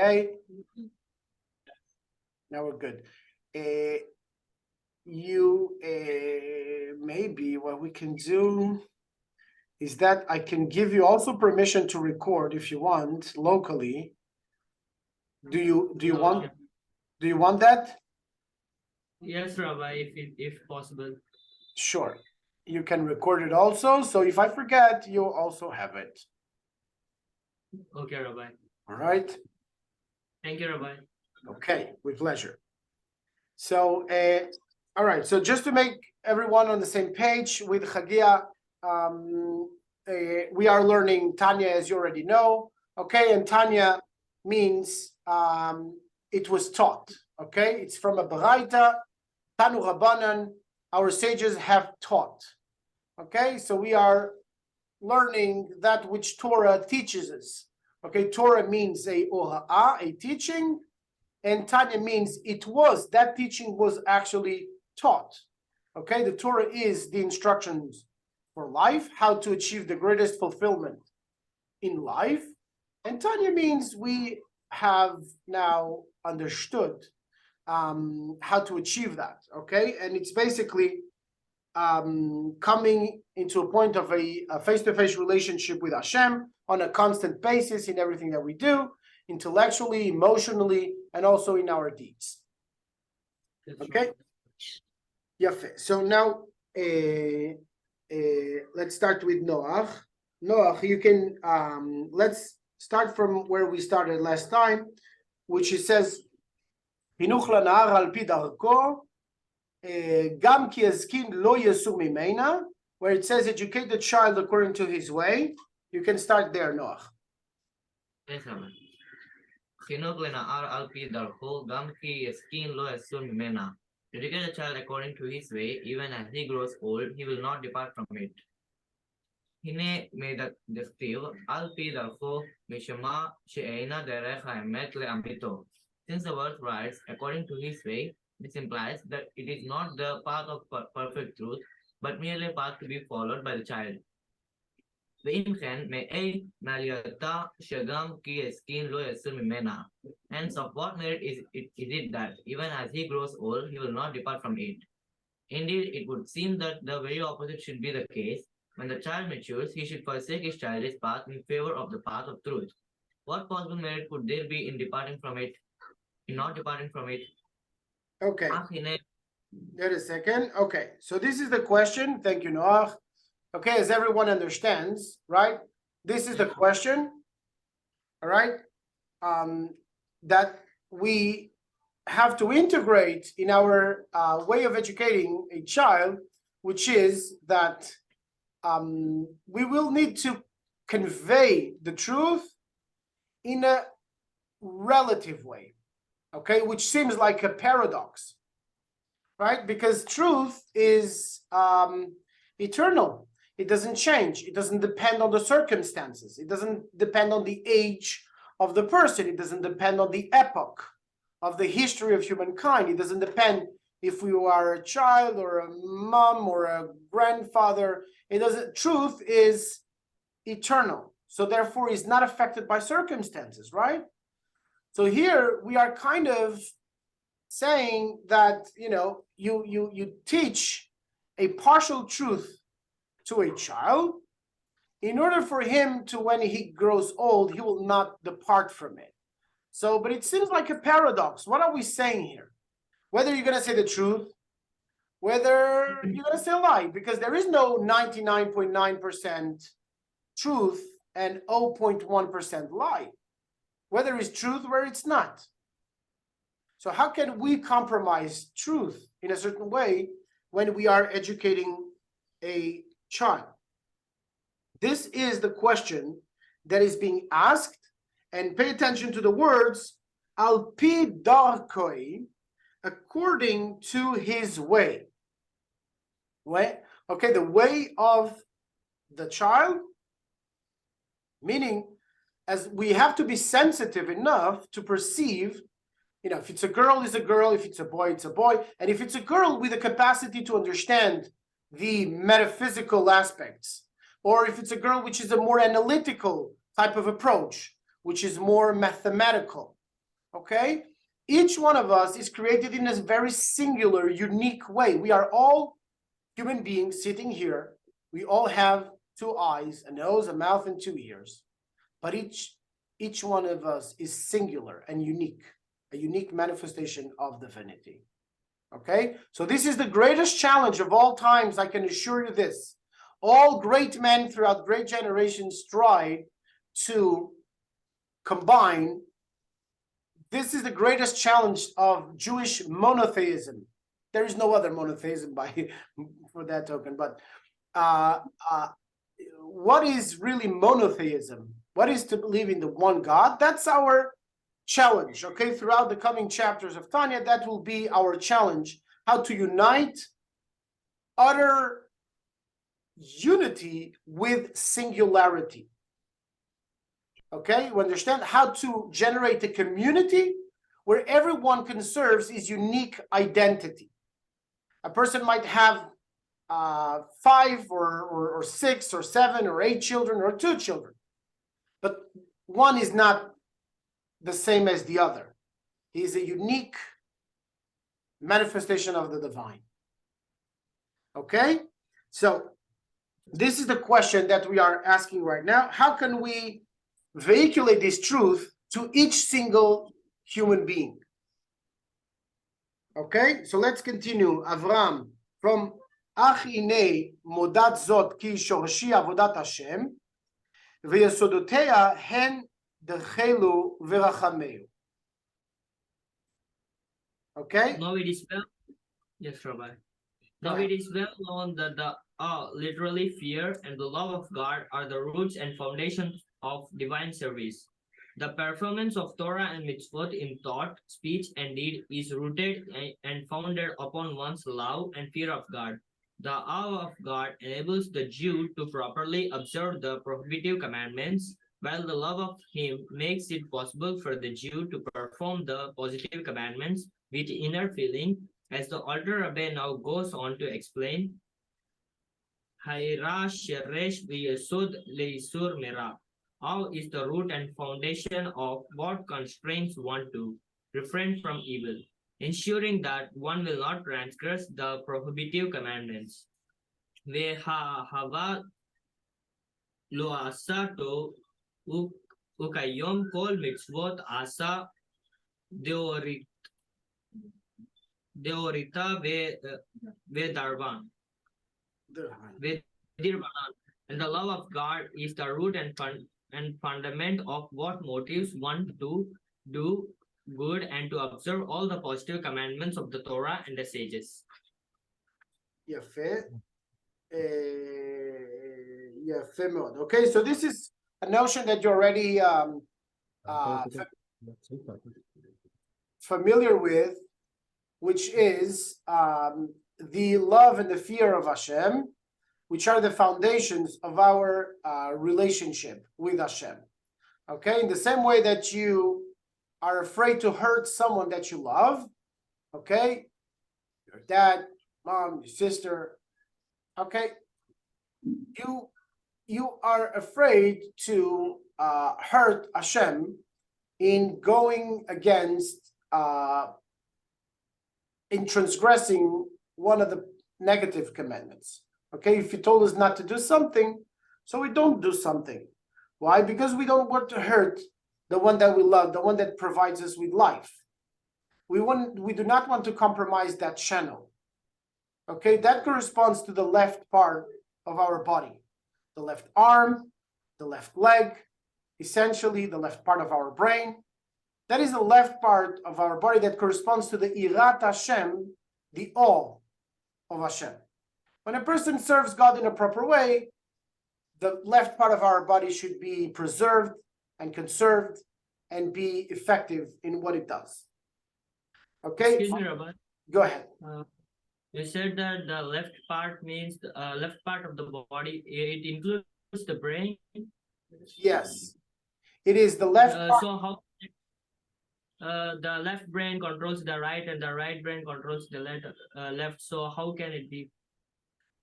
Okay, now we're good. Maybe what we can do is that I can give you also permission to record if you want locally. Do you want that? Yes, Rabbi, if possible. Sure. You can record it also. So if I forget, you'll also have it. Okay, Rabbi. All right. Thank you, Rabbi. Okay, with pleasure. So, all right. So just to make everyone on the same page with Chagia, we are learning Tanya, as you already know. Okay, and Tanya means it was taught. Okay, it's from a Baraita, Tanu Rabbanan. Our sages have taught. Okay, so we are learning that which Torah teaches us. Okay, Torah means a ora'ah, a teaching, and Tanya means it was, that teaching was actually taught. Okay, the Torah is the instructions for life, how to achieve the greatest fulfillment in life. And Tanya means we have now understood how to achieve that. Okay, and it's basically coming into a point of a face-to-face relationship with Hashem on a constant basis in everything that we do, intellectually, emotionally, and also in our deeds. Okay? Yafe. So now let's start with Noach. Noach, you can let's start from where we started last time, which it says Hinuch lanahar al pi darko gam ki azkin lo yasur mimena, where it says educate the child according to his way. You can start there, Noach. Yes, Rabbi. חינוך לנער על פי דרכו, גם כי יסכין לא יסור ממנה. Educate the child according to his way, even as he grows old, he will not depart from it. הנה דכתיב, על פי דרכו, משמע שאינה דרך האמת לאמיתו. Since the word writes, according to his way, this implies that it is not the path of perfect truth, but merely a path to be followed by the child. ואם כן, מאי מעלייתה שגם כי יסכין לא יסור ממנה. Hence, of what merit is it that, even as he grows old, he will not depart from it? Indeed, it would seem that the very opposite should be the case. When the child matures, he should forsake his childish path in favor of the path of truth. What possible merit could there be in departing from it, in not departing from it? Okay. Wait a second. Okay, so this is the question. Thank you, Noach. Okay, as everyone understands, right? This is the question, all right, that we have to integrate in our way of educating a child, which is that we will need to convey the truth in a relative way, okay, which seems like a paradox, right? Because truth is eternal. It doesn't change. It doesn't depend on the circumstances. It doesn't depend on the age of the person. It doesn't depend on the epoch of the history of humankind. It doesn't depend if you are a child or a mom or a grandfather. It doesn't. Truth is eternal. So therefore is not affected by circumstances, right? So here we are kind of saying that, you know, you teach a partial truth to a child in order for him to, when he grows old, he will not depart from it. So, but it seems like a paradox. What are we saying here? Whether you're going to say the truth, whether you're going to say a lie, because there is no 99.9% truth and 0.1% lie. Whether it's truth, where it's not. So how can we compromise truth in a certain way when we are educating a child? This is the question that is being asked, and pay attention to the words, al pi darkoi, according to his way. Okay, the way of the child, meaning as we have to be sensitive enough to perceive, you know, if it's a girl, it's a girl, if it's a boy, it's a boy, and if it's a girl with the capacity to understand the metaphysical aspects, or if it's a girl which is a more analytical type of approach, which is more mathematical, Okay? Each one of us is created in a very singular, unique way. We are all human beings sitting here. We all have 2 eyes, a nose, a mouth, and 2 ears. But each one of us is singular and unique, a unique manifestation of divinity. Okay? So this is the greatest challenge of all times, I can assure you this. All great men throughout great generations tried to combine. This is the greatest challenge of Jewish monotheism. There is no other monotheism for that token, but what is really monotheism? What is to believe in the one God? That's our challenge, okay? Throughout the coming chapters of Tanya, that will be our challenge, how to unite utter unity with singularity. Okay, you understand how to generate a community where everyone conserves his unique identity. A person might have 5 or 6 or 7 or 8 children or 2 children, but one is not the same as the other. He is a unique manifestation of the divine. Okay, so this is the question that we are asking right now. How can we vehiculate this truth to each single human being? Okay, so let's continue. Avram, from אך הנה מודעת זאת כי שורשי עבודת השם ויסודותיה הן דרכנו ורחמנו. Okay? Now it is well, yes, Rabbi. Now it is well known that the literally fear and the love of God are the roots and foundations of divine service. The performance of Torah and mitzvot in thought, speech, and deed is rooted and founded upon one's love and fear of God. The awe of God enables the Jew to properly observe the prohibitive commandments, while the love of Him makes it possible for the Jew to perform the positive commandments with inner feeling, as the Alter Rebbe now goes on to explain. Hayra sheresh v'yesod leisur merah. Awe is the root and foundation of what constrains one to refrain from evil, ensuring that one will not transgress the prohibitive commandments. Ve'hahava lo asa to ukayom kol mitzvot asa deorita ve'darvan. And the love of God is the root and fundament of what motives one to do good and to observe all the positive commandments of the Torah and the sages. יפה. יפה מאוד. Okay, so this is a notion that you're already familiar with, which is the love and the fear of Hashem, which are the foundations of our relationship with Hashem. Okay, in the same way that you are afraid to hurt someone that you love, okay, your dad, mom, your sister, okay, you are afraid to hurt Hashem in going against, in transgressing one of the negative commandments. Okay, if you told us not to do something, so we don't do something. Why? Because we don't want to hurt the one that we love, the one that provides us with life. We do not want to compromise that channel. Okay, that corresponds to the left part of our body, the left arm, the left leg, essentially the left part of our brain. That is the left part of our body that corresponds to the Irat Hashem, the awe of Hashem. When a person serves God in a proper way, the left part of our body should be preserved and conserved and be effective in what it does. Okay? Excuse me, Rabbi. Go ahead. You said that the left part means the left part of the body. It includes the brain. Yes. It is the left part. So how the left brain controls the right and the right brain controls the left. So how can it be?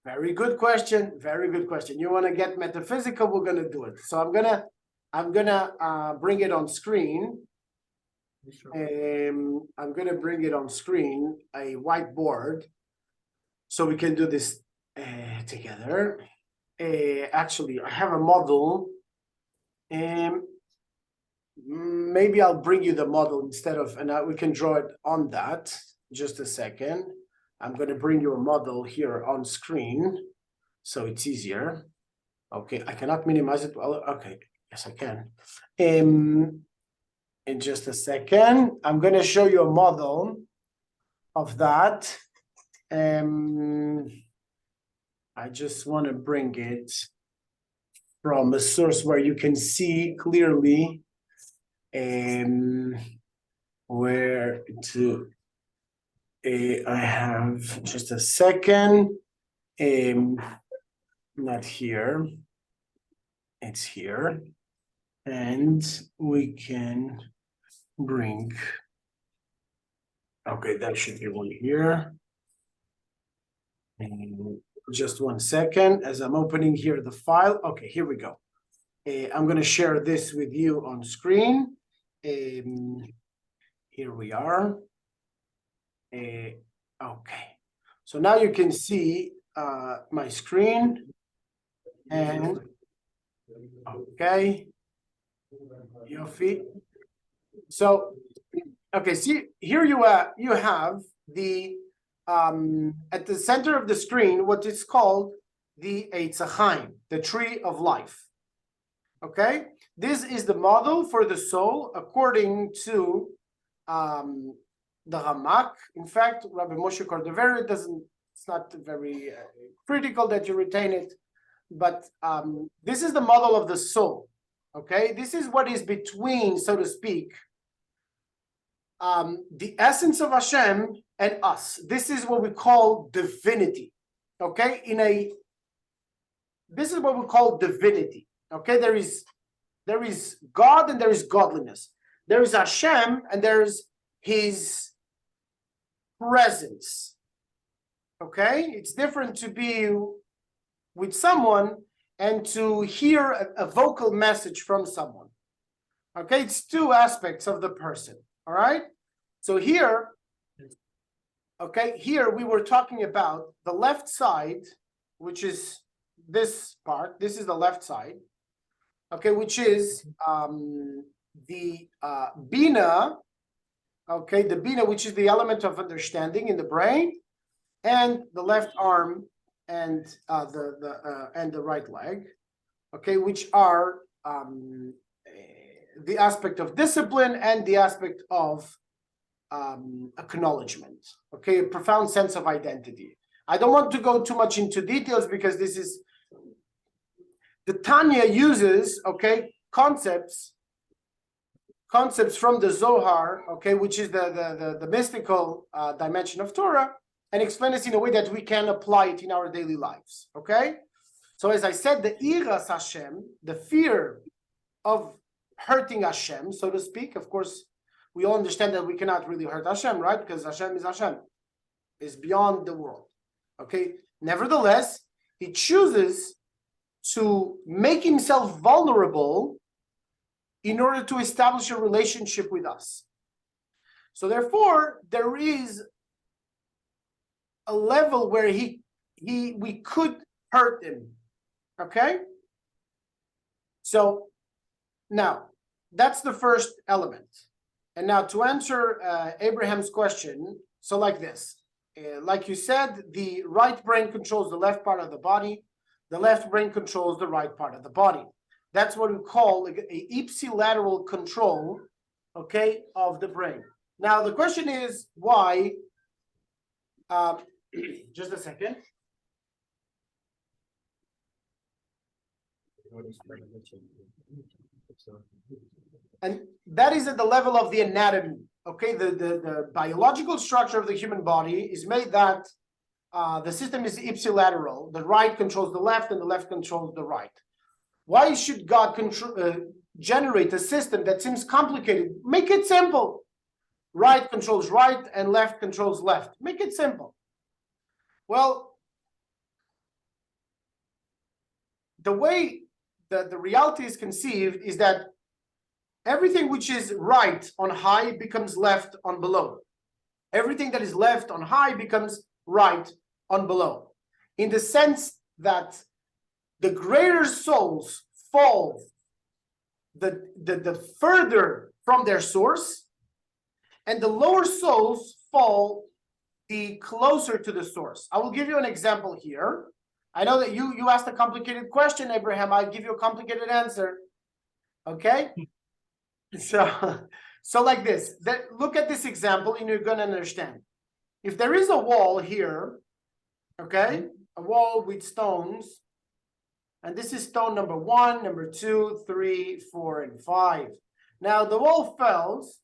Very good question. Very good question. You want to get metaphysical? We're going to do it. So I'm gonna bring it on screen. I'm going to bring it on screen, a whiteboard, so we can do this together. Actually, I have a model. Maybe I'll bring you the model instead of, and we can draw it on that. Just a second. I'm going to bring you a model here on screen, so it's easier. Okay, I cannot minimize it. Well, okay, yes, I can. In just a second, I'm going to show you a model of that. I just want to bring it from a source where you can see clearly where to. I have just a second. Not here. It's here, and we can bring. Okay, that should be one here. And just one second, as I'm opening here the file. Okay, here we go. I'm going to share this with you on screen. Here we are. Okay, so now you can see my screen. And okay, Yofi. So, okay, see here you have the at the center of the screen what is called the Eitz Chaim, the tree of life. Okay, this is the model for the soul according to the Ramak. In fact, Rabbi Moshe Cordovero doesn't. It's not very critical that you retain it, but this is the model of the soul. Okay, this is what is between, so to speak, the essence of Hashem and us. This is what we call divinity. Okay, this is what we call divinity. Okay, there is God and there is godliness. There is Hashem and there is His presence. Okay, it's different to be with someone and to hear a vocal message from someone. Okay, it's two aspects of the person. All right, so here, okay, here we were talking about the left side, which is this part. This is the left side, okay, which is the Bina, okay, the Bina, which is the element of understanding in the brain, and the left arm and the right leg, okay, which are the aspect of discipline and the aspect of acknowledgement, okay, a profound sense of identity. I don't want to go too much into details because this is the Tanya uses, okay, concepts from the Zohar, okay, which is the mystical dimension of Torah, and explain this in a way that we can apply it in our daily lives, okay? So as I said, the Iras Hashem, the fear of hurting Hashem, so to speak. Of course, we all understand that we cannot really hurt Hashem, right? Because Hashem is beyond the world, okay? Nevertheless, He chooses to make Himself vulnerable in order to establish a relationship with us. So therefore, there is a level where we could hurt Him, okay? So now, that's the first element. And now to answer Abraham's question, so like this. Like you said, the right brain controls the left part of the body. The left brain controls the right part of the body. That's what we call a ipsilateral control, okay, of the brain. Now, the question is why, just a second. And that is at the level of the anatomy, okay? The biological structure of the human body is made that the system is ipsilateral. The right controls the left and the left controls the right. Why should God generate a system that seems complicated? Make it simple. Right controls right and left controls left. Make it simple. Well, the way that the reality is conceived is that everything which is right on high becomes left on below. Everything that is left on high becomes right on below. In the sense that the greater souls fall the further from their source, and the lower souls fall the closer to the source. I will give you an example here. I know that you asked a complicated question, Abraham. I'll give you a complicated answer. Okay? So like this. Look at this example and you're going to understand. If there is a wall here, okay, a wall with stones, and this is stone number 1, number 2, 3, 4, and 5. Now the wall falls,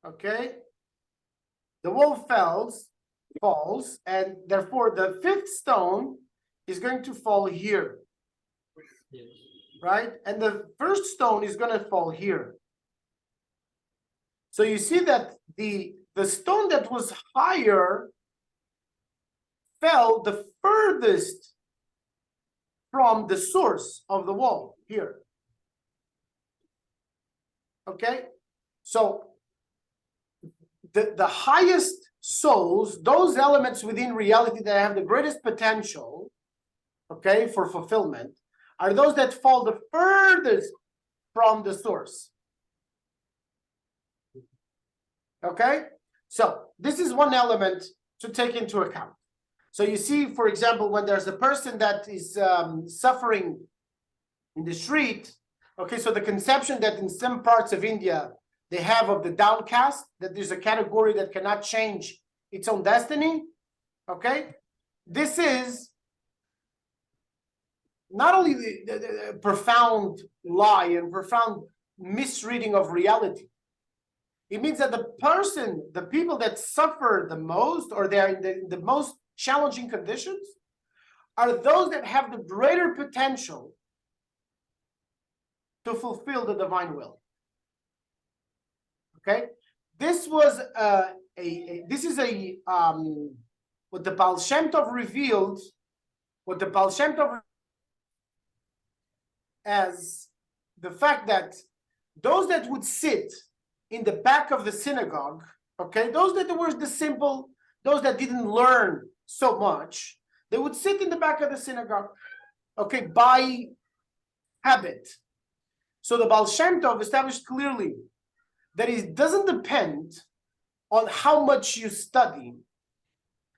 okay? The wall falls, and therefore the 5th stone is going to fall here, right? And the 1st stone is going to fall here. So you see that the stone that was higher fell the furthest from the source of the wall here. Okay? So the highest souls, those elements within reality that have the greatest potential, okay, for fulfillment, are those that fall the furthest from the source. Okay? So this is one element to take into account. So you see, for example, when there's a person that is suffering in the street, okay, so the conception that in some parts of India they have of the downcast, that there's a category that cannot change its own destiny, okay? This is not only the profound lie and profound misreading of reality. It means that the people that suffer the most, or they're in the most challenging conditions, are those that have the greater potential to fulfill the divine will. Okay, this was what the Baal Shem Tov revealed, as the fact that those that would sit in the back of the synagogue, okay, those that were the simple, those that didn't learn so much, they would sit in the back of the synagogue, okay, by habit. So the Baal Shem Tov established clearly that it doesn't depend on how much you study,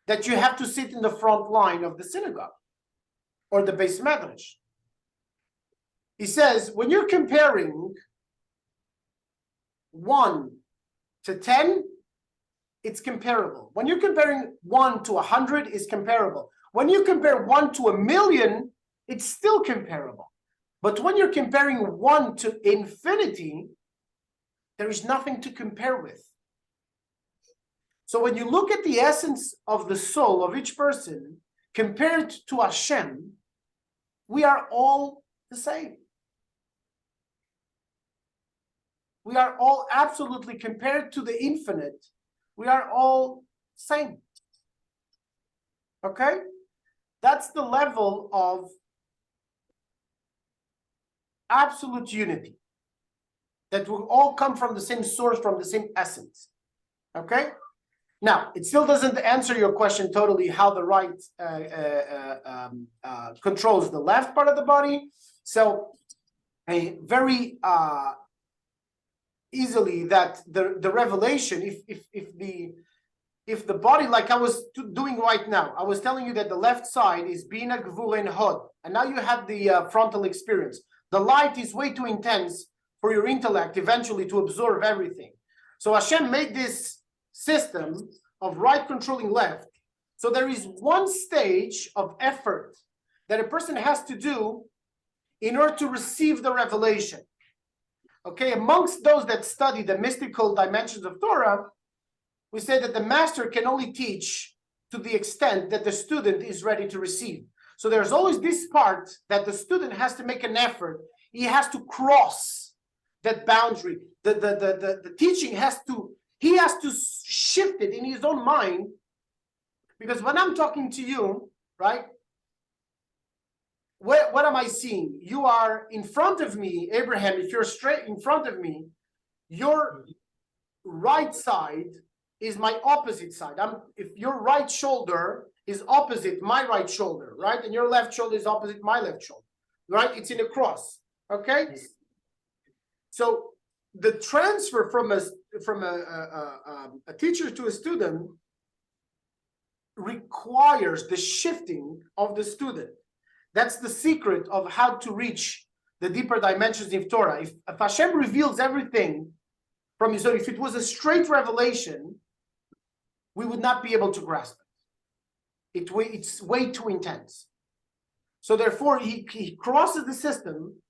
that you have to sit in the front line of the synagogue or the Beis Medrash. He says, when you're comparing 1 to 10, it's comparable. When you're comparing 1 to 100, it's comparable. When you compare 1 to 1,000,000, it's still comparable. But when you're comparing 1 to infinity, there is nothing to compare with. So when you look at the essence of the soul of each person compared to Hashem, we are all the same. We are all absolutely, compared to the infinite, we are all same. Okay? That's the level of absolute unity, that will all come from the same source, from the same essence. Okay? Now, it still doesn't answer your question totally how the right controls the left part of the body. So, a very easily that the revelation, if the body, like I was doing right now, I was telling you that the left side is Bina, Gvura, and Hod, and now you have the frontal experience. The light is way too intense for your intellect eventually to absorb everything. So Hashem made this system of right controlling left. So there is one stage of effort that a person has to do in order to receive the revelation. Okay, amongst those that study the mystical dimensions of Torah, we say that the master can only teach to the extent that the student is ready to receive. So there's always this part that the student has to make an effort. He has to cross that boundary. The teaching he has to shift it in his own mind. Because when I'm talking to you, right? what am I seeing? You are in front of me, Abraham. If you're straight in front of me, your right side is my opposite side. If your right shoulder is opposite my right shoulder, right, and your left shoulder is opposite my left shoulder, right? It's in a cross. Okay. So the transfer from a teacher to a student requires the shifting of the student. That's the secret of how to reach the deeper dimensions of Torah. If Hashem reveals everything from His own, if it was a straight revelation, we would not be able to grasp it. It's way too intense. So therefore, he crosses the system.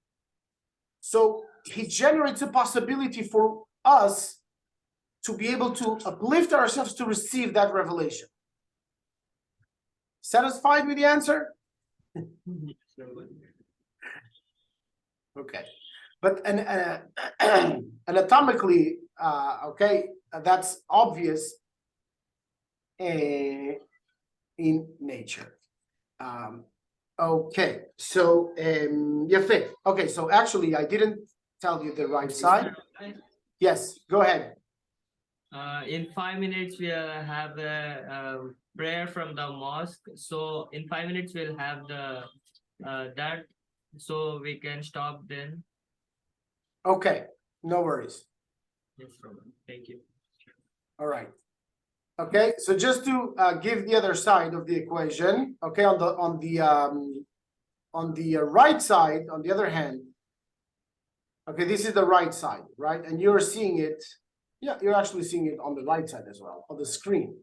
So he generates a possibility for us to be able to uplift ourselves to receive that revelation. Satisfied with the answer? Okay, but anatomically, okay, that's obvious in nature. Okay, so Yafet. Okay, so actually, I didn't tell you the right side. Yes, go ahead. In 5 minutes, we'll have a prayer from the mosque. So in 5 minutes, we'll have the that, so we can stop then. Okay, no worries. Yes, Robert. Thank you. All right. Okay, so just to give the other side of the equation. Okay, on the right side, on the other hand. Okay, this is the right side, right? And you're seeing it. Yeah, you're actually seeing it on the right side as well, on the screen.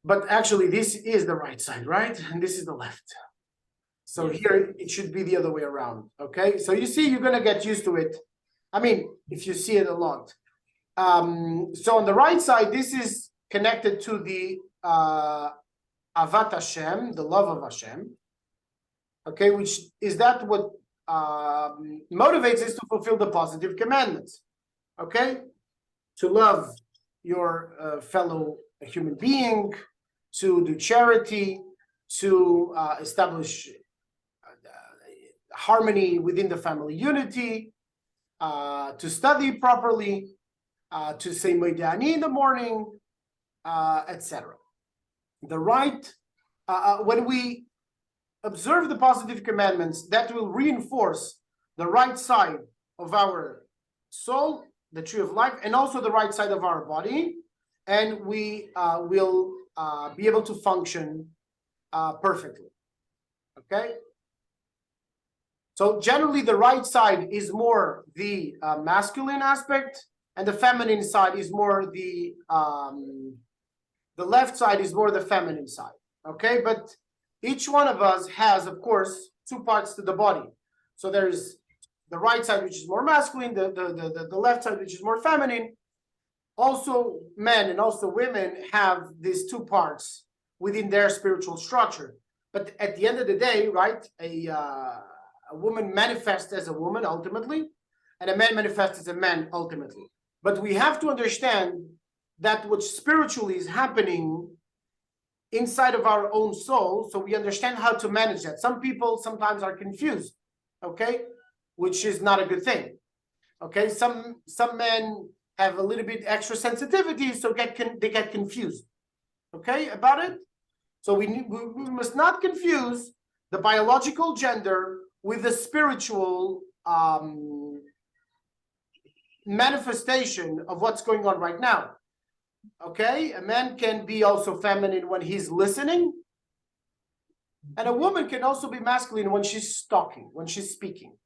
But actually, this is the right side, right? And this is the left. So here, it should be the other way around, okay? So you see, you're going to get used to it. I mean, if you see it a lot. So on the right side, this is connected to the Avat Hashem, the love of Hashem. Okay, which is that what motivates us to fulfill the positive commandments. Okay? To love your fellow human being, to do charity, to establish harmony within the family unity, to study properly, to say Moedani in the morning, etc. The right, when we observe the positive commandments, that will reinforce the right side of our soul, the tree of life, and also the right side of our body, and we will be able to function perfectly. Okay? So generally, the right side is more the masculine aspect, and the feminine side is more the left side is more the feminine side. Okay, but each one of us has, of course, two parts to the body. So there's the right side, which is more masculine, the left side, which is more feminine. Also, men and also women have these two parts within their spiritual structure. But at the end of the day, right, a woman manifests as a woman ultimately, and a man manifests as a man ultimately. But we have to understand that what spiritually is happening inside of our own soul, so we understand how to manage that. Some people sometimes are confused, okay, which is not a good thing. Okay, some men have a little bit extra sensitivity, so they get confused, okay, about it. So we must not confuse the biological gender with the spiritual manifestation of what's going on right now. Okay, a man can be also feminine when he's listening, and a woman can also be masculine when she's talking, when she's speaking.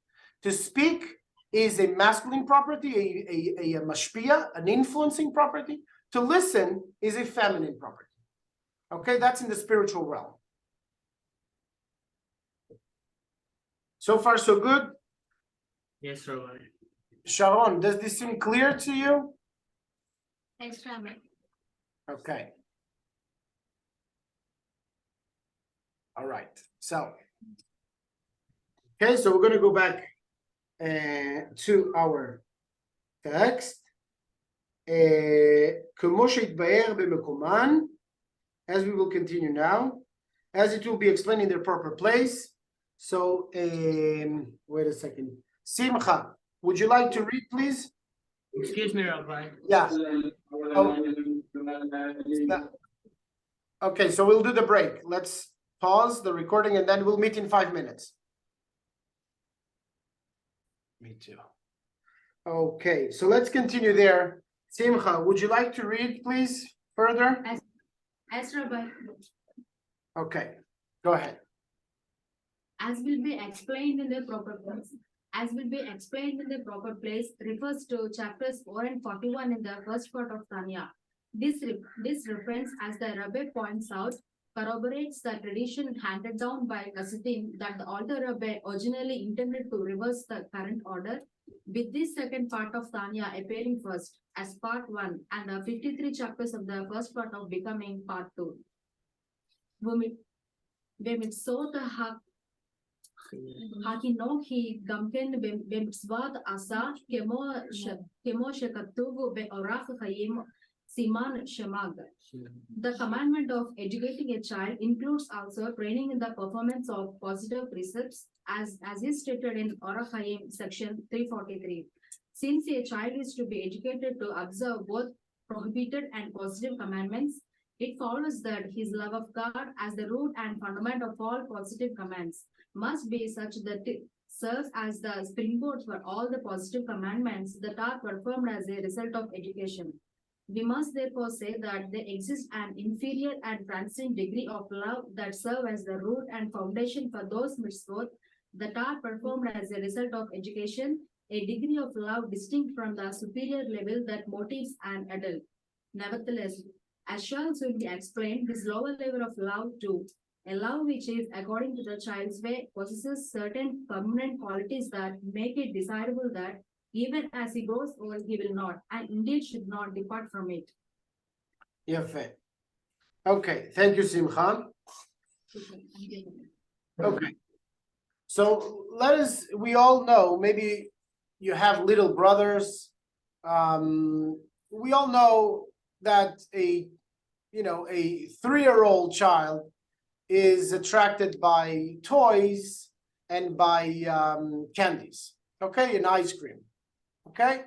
To speak is a masculine property, a mashpia, an influencing property. To listen is a feminine property. Okay, that's in the spiritual realm. So far, so good? Yes, Robert. Sharon, does this seem clear to you? Thanks, Rabbi. Okay. All right. So, okay, so we're going to go back to our text. כמו שהתבאר במקומן, as we will continue now, as it will be explained in their proper place, So, wait a second. Simcha, would you like to read, please? Excuse me, Rabbi. Yeah. Okay, so we'll do the break. Let's pause the recording and then we'll meet in 5 minutes. Me too. Okay, so let's continue there. Simcha, would you like to read, please, further? As Rabbi, Okay, go ahead. as will be explained in the proper place. As will be explained in the proper place refers to chapters 4 and 41 in the first part of Tanya. This reference, as the Rabbi points out, corroborates the tradition handed down by Hasidim that the Alter Rabbi originally intended to reverse the current order, with this second part of Tanya appearing first as part 1 and the 53 chapters of the first part of becoming part 2. במצוות החינוכי גם כן במצוות עשה כמו שכתוב באורח חיים סימן שמג. The commandment of educating a child includes also training in the performance of positive precepts as is stated in Orach Chaim section 343. Since a child is to be educated to observe both prohibited and positive commandments, it follows that his love of God as the root and fundament of all positive commands must be such that it serves as the springboard for all the positive commandments that are performed as a result of education. We must therefore say that there exists an inferior and transcendent degree of love that serve as the root and foundation for those mitzvot that are performed as a result of education, a degree of love distinct from the superior level that motives an adult. Nevertheless, as shall soon be explained, this lower level of love too, a love which is according to the child's way, possesses certain permanent qualities that make it desirable that even as he grows old, he will not, and indeed should not depart from it. Yafe. Okay, thank you, Simcha. Okay. So we all know, maybe you have little brothers. We all know that a 3-year-old child is attracted by toys and by candies, okay, and ice cream, okay?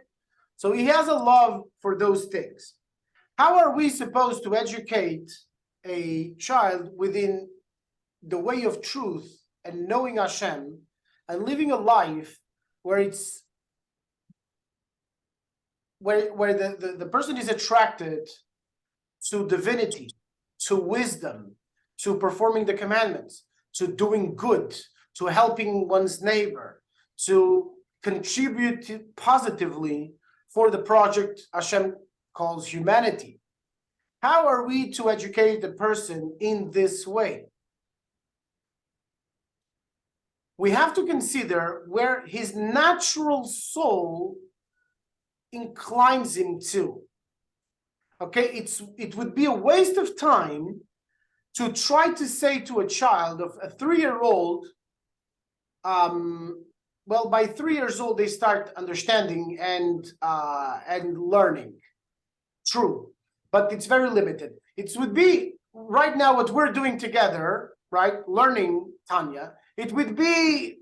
So he has a love for those things. How are we supposed to educate a child within the way of truth and knowing Hashem and living a life where the person is attracted to divinity, to wisdom, to performing the commandments, to doing good, to helping one's neighbor, to contribute positively for the project Hashem calls humanity? How are we to educate the person in this way? We have to consider where his natural soul inclines him to. Okay, it would be a waste of time to try to say to a child of a 3-year-old, well, by 3 years old they start understanding and learning. True, but it's very limited. It would be right now what we're doing together, right? Learning Tanya. It would be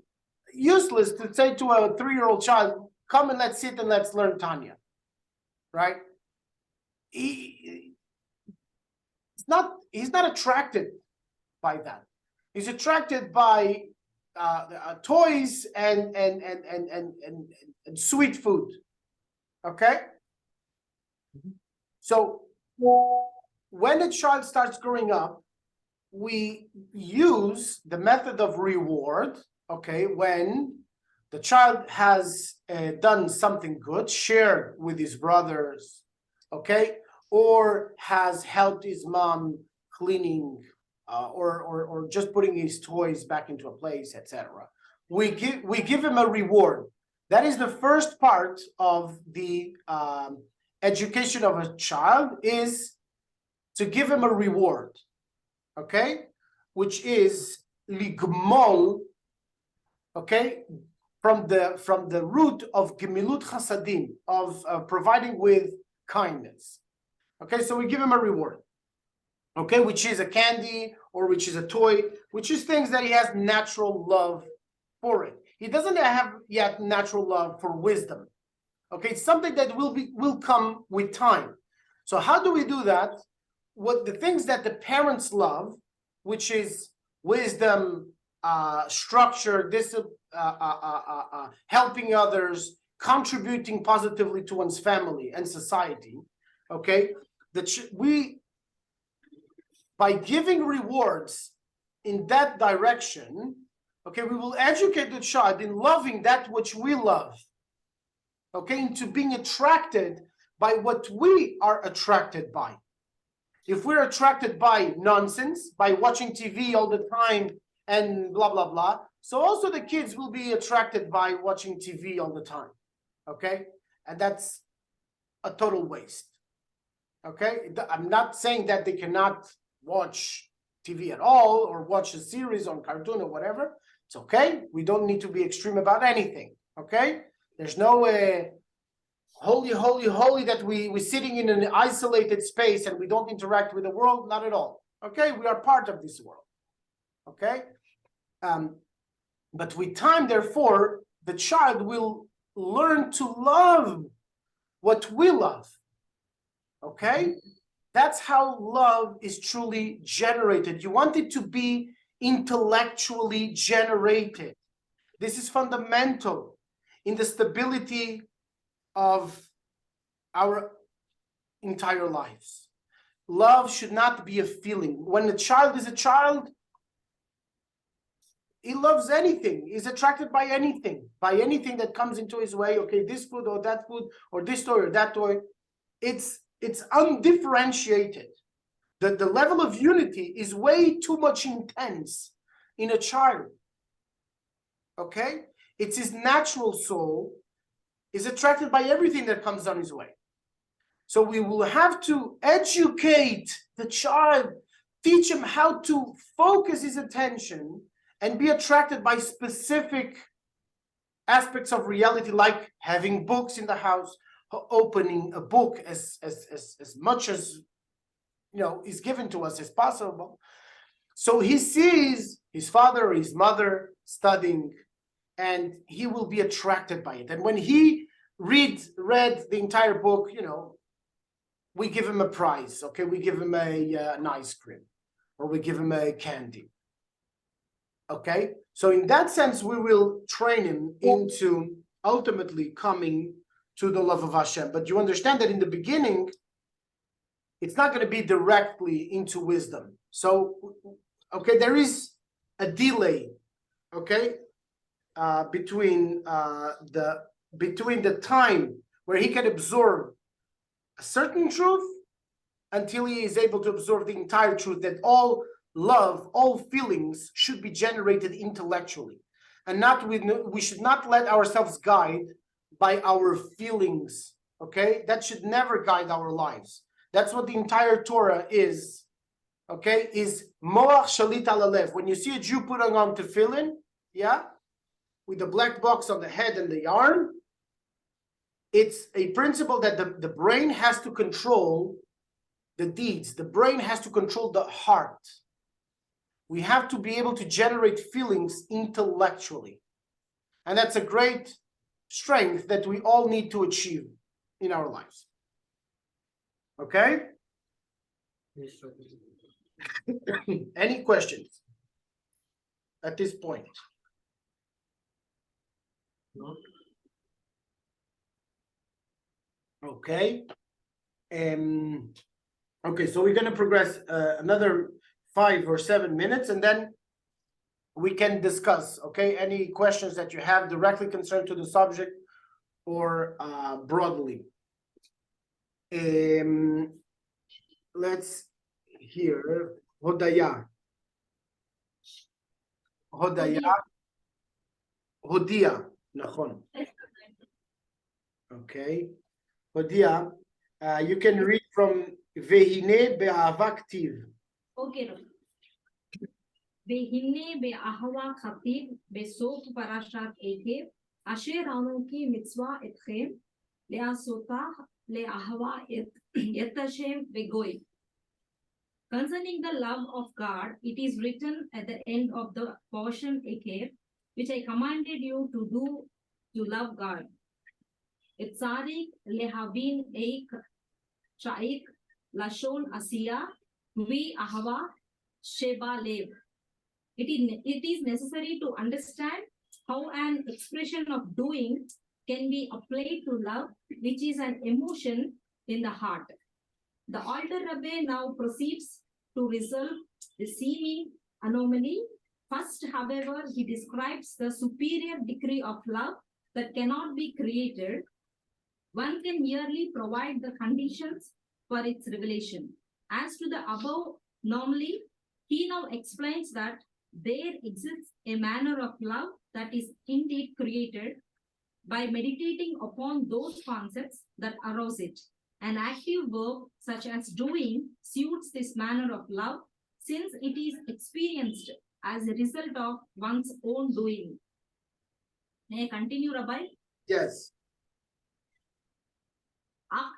useless to say to a 3-year-old child, "Come and let's sit and let's learn Tanya," right? He's not attracted by that. He's attracted by toys and sweet food. Okay. So when a child starts growing up, we use the method of reward. Okay, when the child has done something good, shared with his brothers, okay, or has helped his mom cleaning, or just putting his toys back into a place, etc. We give him a reward. That is the first part of the education of a child, is to give him a reward, okay, which is ligmol, okay, from the root of gemilut chasadim, of providing with kindness. Okay, so we give him a reward. okay, which is a candy or which is a toy, which is things that he has natural love for it. He doesn't have yet natural love for wisdom. Okay, it's something that will come with time. So how do we do that? What the things that the parents love, which is wisdom, structure, helping others, contributing positively to one's family and society. Okay, by giving rewards in that direction, okay, we will educate the child in loving that which we love, okay, into being attracted by what we are attracted by. If we're attracted by nonsense, by watching TV all the time and blah, blah, blah, so also the kids will be attracted by watching TV all the time, okay? And that's a total waste, okay? I'm not saying that they cannot watch TV at all or watch a series on cartoon or whatever. It's okay. We don't need to be extreme about anything, okay? There's no holy that we're sitting in an isolated space and we don't interact with the world. Not at all, okay? We are part of this world, okay? But with time, therefore, the child will learn to love what we love, okay? That's how love is truly generated. You want it to be intellectually generated. This is fundamental in the stability of our entire lives. Love should not be a feeling. When a child is a child, he loves anything. He's attracted by anything that comes into his way. Okay, this food or that food, or this toy or that toy. It's undifferentiated. The level of unity is way too much intense in a child. Okay? It's his natural soul is attracted by everything that comes on his way. So we will have to educate the child, teach him how to focus his attention and be attracted by specific aspects of reality, like having books in the house, opening a book as much as is given to us as possible. So he sees his father or his mother studying, and he will be attracted by it. And when he read the entire book, we give him a prize. Okay, we give him an ice cream, or we give him a candy. Okay, so in that sense, we will train him into ultimately coming to the love of Hashem. But you understand that in the beginning, it's not going to be directly into wisdom. So, okay, there is a delay, okay, between the time where he can absorb a certain truth until he is able to absorb the entire truth, that all love, all feelings should be generated intellectually, and we should not let ourselves guide by our feelings. Okay, that should never guide our lives. That's what the entire Torah is. Okay, is moach shalit al alev. When you see a Jew putting on tefillin, yeah, with the black box on the head and the yarn, it's a principle that the brain has to control the deeds. The brain has to control the heart. We have to be able to generate feelings intellectually. And that's a great strength that we all need to achieve in our lives. Okay? Any questions at this point? No? Okay. Okay, so we're going to progress another 5 or 7 minutes, and then we can discuss, okay, any questions that you have directly concerned to the subject or broadly. Let's hear Hodaya. Hodia, nachon. Okay. Hodia, you can read from Vehine be'ahava ktiv. Okay. והנה באהבה כתיב בסוף פרשת עקב, אשר אנוכי מצווה אתכם לעשותה לאהבה את השם וגוי. Concerning the love of God, it is written at the end of the portion Eker, which I commanded you to do to love God. Etzarik lehavin eik shaik lashon asiya vi ahava sheba lev. It is necessary to understand how an expression of doing can be applied to love, which is an emotion in the heart. The Alter Rebbe now proceeds to resolve the seeming anomaly. First, however, he describes the superior degree of love that cannot be created. One can merely provide the conditions for its revelation. As to the above anomaly, he now explains that there exists a manner of love that is indeed created by meditating upon those concepts that arouse it. An active verb such as doing suits this manner of love since it is experienced as a result of one's own doing. May I continue, Rabbi? Yes. Ak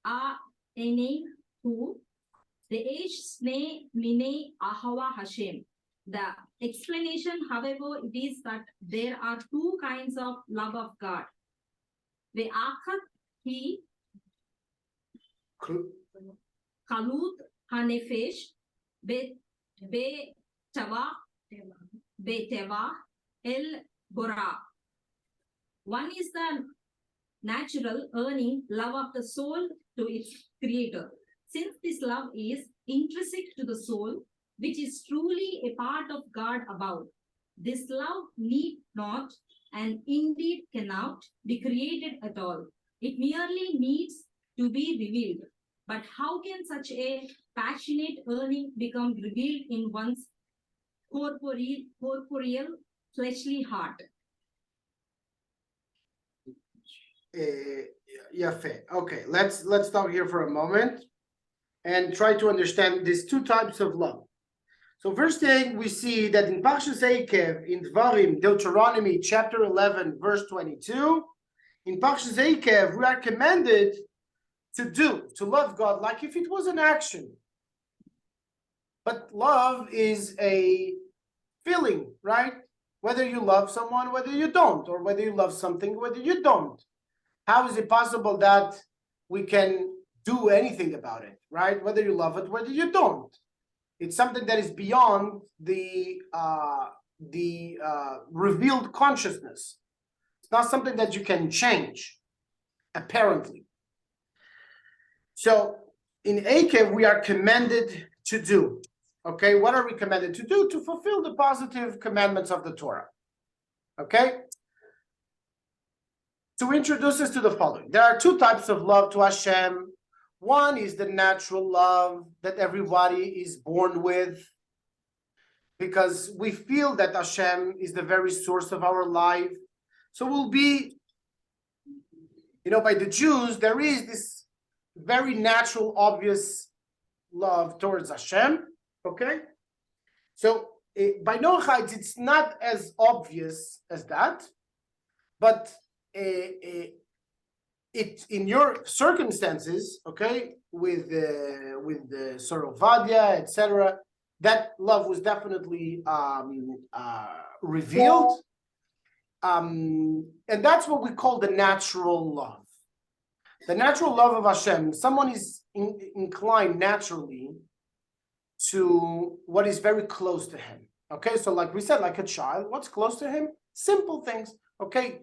a ene hu the ish sne mine ahava Hashem. The explanation, however, it is that there are two kinds of love of God. The achat he kalut hanefesh be tava el bora. One is the natural earning love of the soul to its creator. Since this love is intrinsic to the soul, which is truly a part of God above, this love need not and indeed cannot be created at all. It merely needs to be revealed. But how can such a passionate yearning become revealed in one's corporeal fleshly heart? Yafe. Okay, let's stop here for a moment and try to understand these two types of love. So first thing we see that in Parshas Eikev, in Dvarim, Deuteronomy chapter 11, verse 22, in Parshas Eikev, we are commanded to love God like if it was an action. But love is a feeling, right? Whether you love someone, whether you don't, or whether you love something, whether you don't. How is it possible that we can do anything about it, right? Whether you love it, whether you don't. It's something that is beyond the revealed consciousness. It's not something that you can change, apparently. So in Eikev, we are commanded to do. Okay, what are we commanded to do? To fulfill the positive commandments of the Torah. Okay? To introduce us to the following. There are two types of love to Hashem. One is the natural love that everybody is born with, because we feel that Hashem is the very source of our life. So we'll be, by the Jews, there is this very natural, obvious love towards Hashem. Okay? So by Noachites, it's not as obvious as that, but it in your circumstances, okay, with the Sorovadia, etc., that love was definitely revealed, and that's what we call the natural love. The natural love of Hashem. Someone is inclined naturally to what is very close to him. Okay, so like we said, like a child, what's close to him? Simple things. Okay,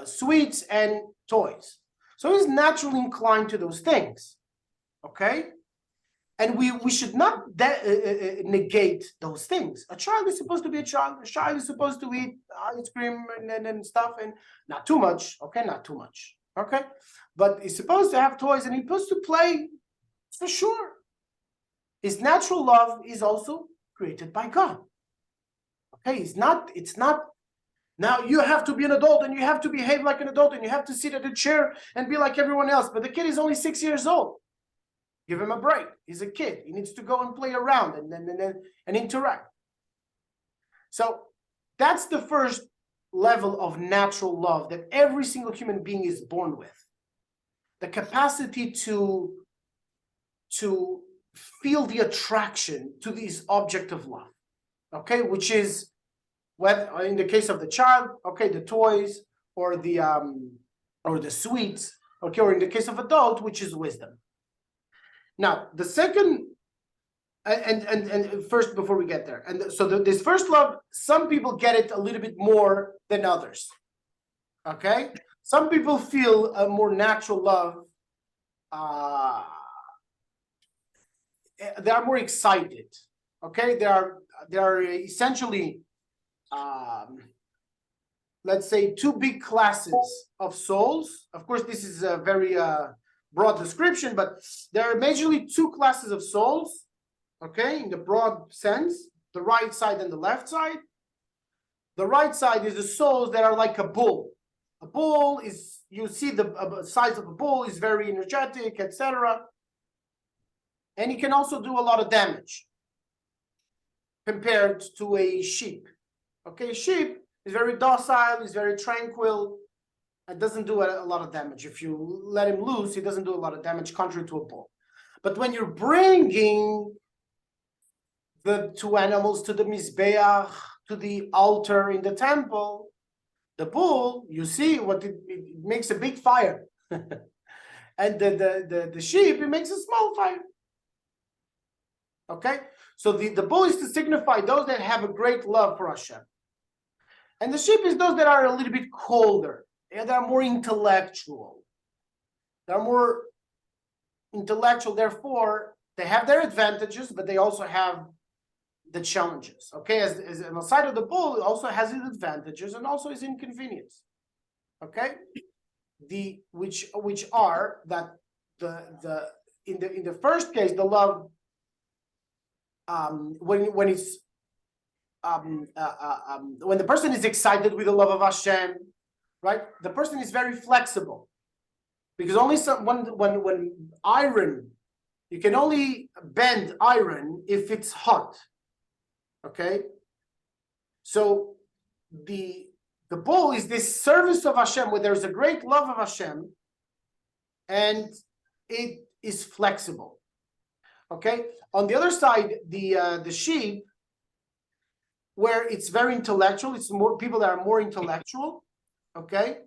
sweets and toys. So he's naturally inclined to those things. Okay, and we should not negate those things. A child is supposed to be a child. A child is supposed to eat ice cream and stuff, and not too much. Okay, not too much. Okay, but he's supposed to have toys and he's supposed to play, for sure. His natural love is also created by God. Okay, it's not. Now you have to be an adult and you have to behave like an adult and you have to sit at a chair and be like everyone else. But the kid is only 6 years old. Give him a break. He's a kid. He needs to go and play around and interact. So that's the first level of natural love that every single human being is born with. The capacity to feel the attraction to this object of love, okay, which is, whether in the case of the child, okay, the toys or the sweets, okay, or in the case of adult, which is wisdom. Now, the second, and first, before we get there, and so this first love, some people get it a little bit more than others, okay? Some people feel a more natural love. They are more excited, okay? They are essentially, let's say, two big classes of souls. Of course, this is a very broad description, but there are majorly two classes of souls, okay, in the broad sense, the right side and the left side. The right side is the souls that are like a bull. A bull is, you see the size of a bull is very energetic, etc. And he can also do a lot of damage compared to a sheep. Okay, sheep is very docile, is very tranquil, and doesn't do a lot of damage. If you let him loose, he doesn't do a lot of damage, contrary to a bull. But when you're bringing the two animals to the Mizbeach, to the altar in the temple, the bull, you see what it makes a big fire. And the sheep, it makes a small fire. Okay, so the bull is to signify those that have a great love for Hashem. And the sheep is those that are a little bit colder, and they are more intellectual. They're more intellectual, therefore, they have their advantages, but they also have the challenges. Okay, as on the side of the bull, it also has its advantages and also its inconvenience. Okay, which are that in the first case, the love, when it's when the person is excited with the love of Hashem, right? The person is very flexible, because only when iron, you can only bend iron if it's hot. Okay, so the bull is this service of Hashem where there's a great love of Hashem, and it is flexible. Okay, on the other side, the sheep, where it's very intellectual, it's more people that are more intellectual, okay,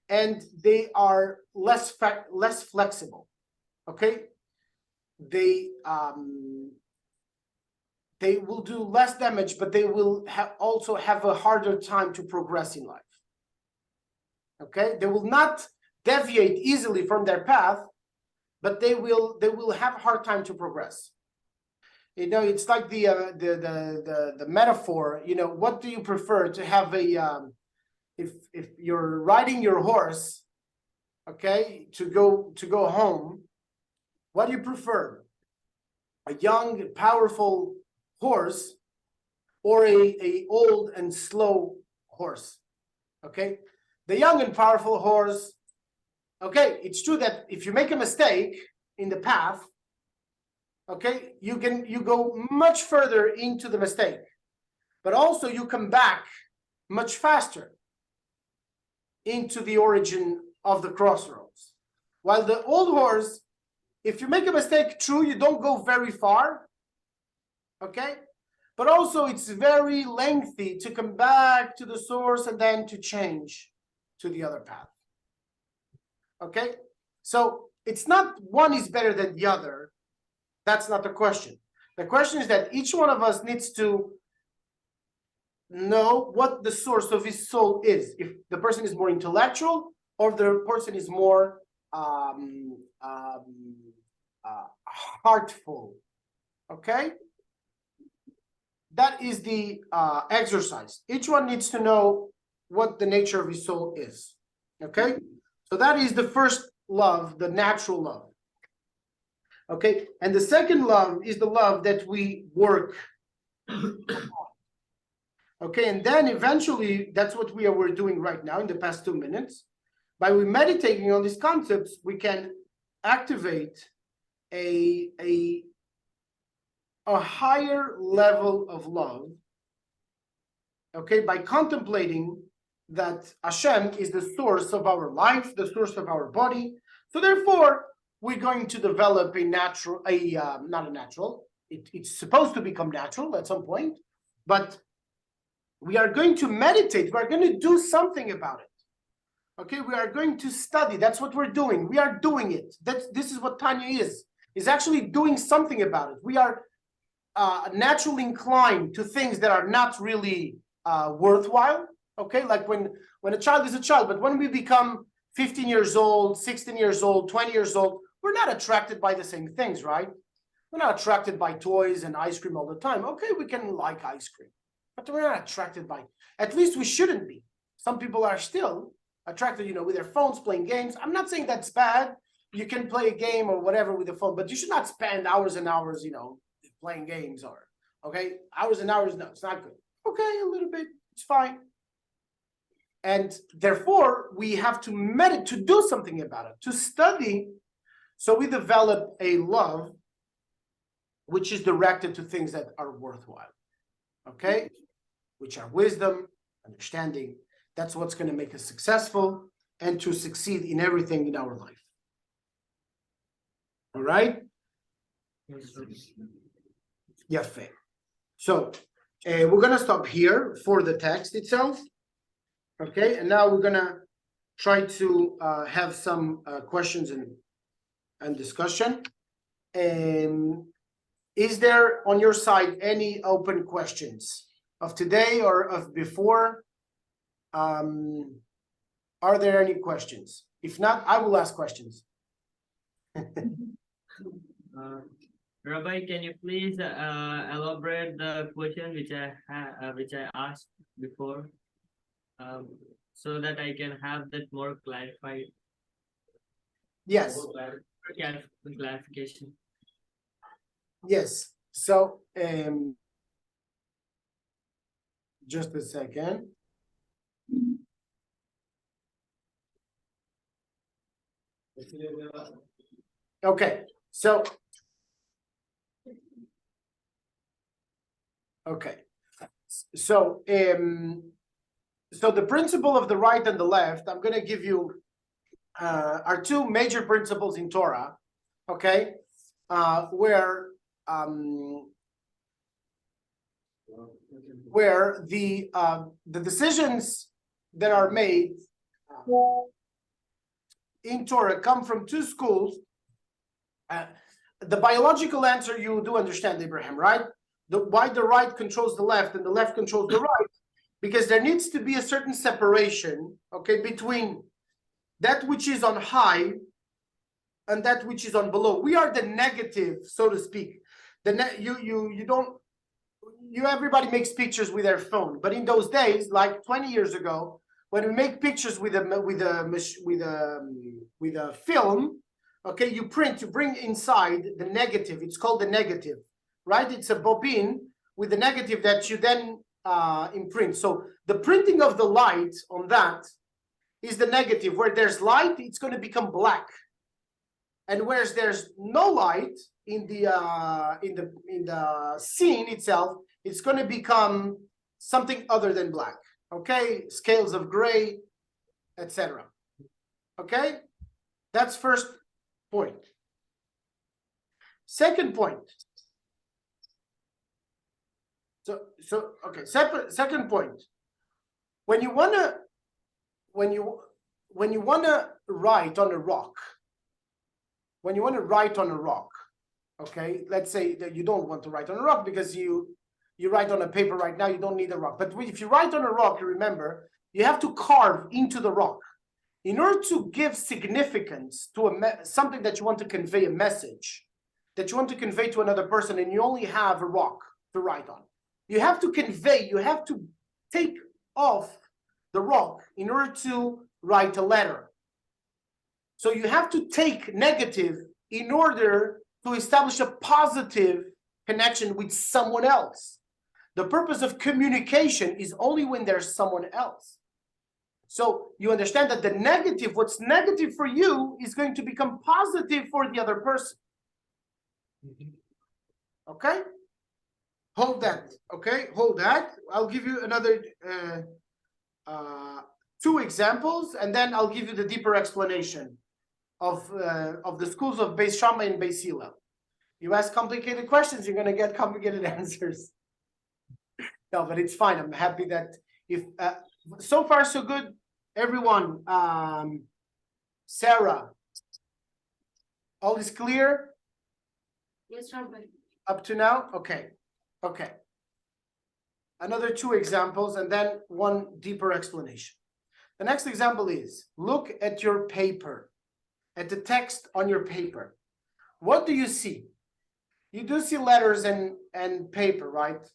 and they are less flexible. Okay, they will do less damage, but they will also have a harder time to progress in life. Okay, they will not deviate easily from their path, but they will have a hard time to progress. You know, it's like the metaphor. You know, what do you prefer to have if you're riding your horse, okay, to go home? What do you prefer? A young, powerful horse, or a old and slow horse? Okay, the young and powerful horse. Okay, it's true that if you make a mistake in the path, okay, you go much further into the mistake, but also you come back much faster into the origin of the crossroads. While the old horse, if you make a mistake, true, you don't go very far, okay, but also it's very lengthy to come back to the source and then to change to the other path. Okay, so it's not one is better than the other. That's not the question. The question is that each one of us needs to know what the source of his soul is. If the person is more intellectual, or if the person is more heartful. Okay, that is the exercise. Each one needs to know what the nature of his soul is. Okay, so that is the first love, the natural love. Okay, and the second love is the love that we work on. Okay, and then eventually, that's what we're doing right now in the past 2 minutes. By we meditating on these concepts, we can activate a higher level of love. Okay, by contemplating that Hashem is the source of our life, the source of our body. So therefore, we're going to develop not a natural. It's supposed to become natural at some point, but we are going to meditate. We're going to do something about it. Okay, we are going to study. That's what we're doing. We are doing it. This is what Tanya is actually doing something about it. We are naturally inclined to things that are not really worthwhile. Okay, like when a child is a child, but when we become 15 years old, 16 years old, 20 years old, we're not attracted by the same things, right? We're not attracted by toys and ice cream all the time. Okay, we can like ice cream, but we're not attracted by, at least we shouldn't be. Some people are still attracted, with their phones playing games. I'm not saying that's bad. You can play a game or whatever with the phone, but you should not spend hours and hours, playing games hours and hours. No, it's not good. Okay, a little bit, it's fine. And therefore, we have to meditate, to do something about it, to study. So we develop a love which is directed to things that are worthwhile, okay? Which are wisdom, understanding. That's what's going to make us successful and to succeed in everything in our life. All right? Yafe. So we're going to stop here for the text itself. Okay, and now we're going to try to have some questions and discussion. Is there on your side any open questions of today or of before? Are there any questions? If not, I will ask questions. Rabbi, can you please elaborate the question which I asked before, so that I can have that more clarified? Yes. Clarification. Yes. So just a second. Okay. So so the principle of the right and the left, I'm going to give you are two major principles in Torah, okay, where the decisions that are made in Torah come from two schools. The biological answer you do understand, Abraham, right? Why the right controls the left and the left controls the right? Because there needs to be a certain separation, okay, between that which is on high and that which is on below. We are the negative, so to speak. Everybody makes pictures with their phone, but in those days, like 20 years ago, when we make pictures with a film, okay, you bring inside the negative. It's called the negative, right? It's a bobbin with the negative that you then imprint. So the printing of the light on that is the negative. Where there's light, it's going to become black, and whereas there's no light in the scene itself, it's going to become something other than black. Okay, scales of gray, etc. Okay, that's first point. Second point. So okay. Second point. When you wanna write on a rock. When you want to write on a rock, okay. Let's say that you don't want to write on a rock because you write on a paper right now. You don't need a rock. But if you write on a rock, you remember you have to carve into the rock in order to give significance to something that you want to convey, a message that you want to convey to another person, and you only have a rock to write on. You have to convey, you have to take off the rock in order to write a letter. So you have to take negative in order to establish a positive connection with someone else. The purpose of communication is only when there's someone else. So you understand that the negative, what's negative for you is going to become positive for the other person. Okay? Hold that. Okay? Hold that. I'll give you another two examples, and then I'll give you the deeper explanation. of the schools of Beis Shammai and Beis Hillel. You ask complicated questions, you're going to get complicated answers. No, but it's fine. I'm happy that if so far so good, everyone. Sarah, all is clear Yes, Rabbi. up to now? Okay. Okay. Another 2 examples and then one deeper explanation. The next example is, look at your paper, at the text on your paper. What do you see? You do see letters and paper, right?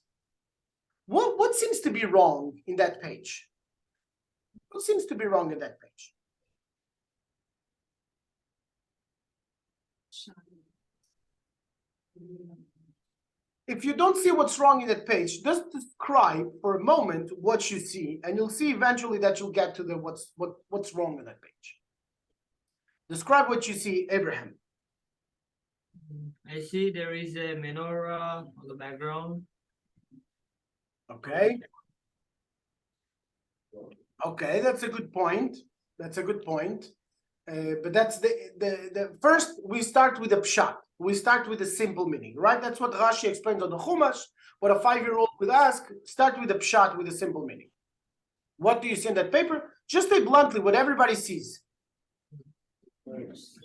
What seems to be wrong in that page? What seems to be wrong in that page? If you don't see what's wrong in that page, just describe for a moment what you see, and you'll see eventually that you'll get to the what's wrong in that page. Describe what you see, Abraham. I see there is a menorah on the background. Okay. Okay, that's a good point. That's a good point. But that's the first we start with a pshat. We start with a simple meaning, right? That's what Rashi explains on the Chumash. What a 5-year-old would ask, start with a pshat, with a simple meaning. What do you see in that paper? Just say bluntly what everybody sees. Letters.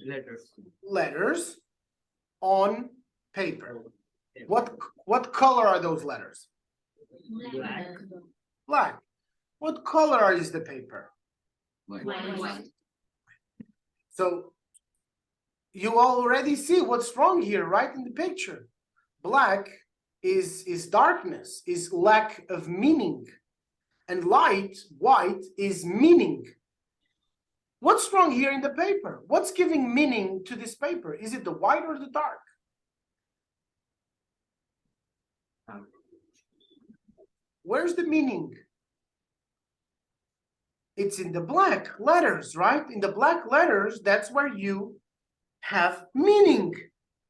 Letters on paper. What color are those letters? Black. Black. What color is the paper? White. So you already see what's wrong here, right, in the picture. Black is darkness, is lack of meaning. And light, white, is meaning. What's wrong here in the paper? What's giving meaning to this paper? Is it the white or the dark? Where's the meaning? It's in the black letters, right? In the black letters, that's where you have meaning.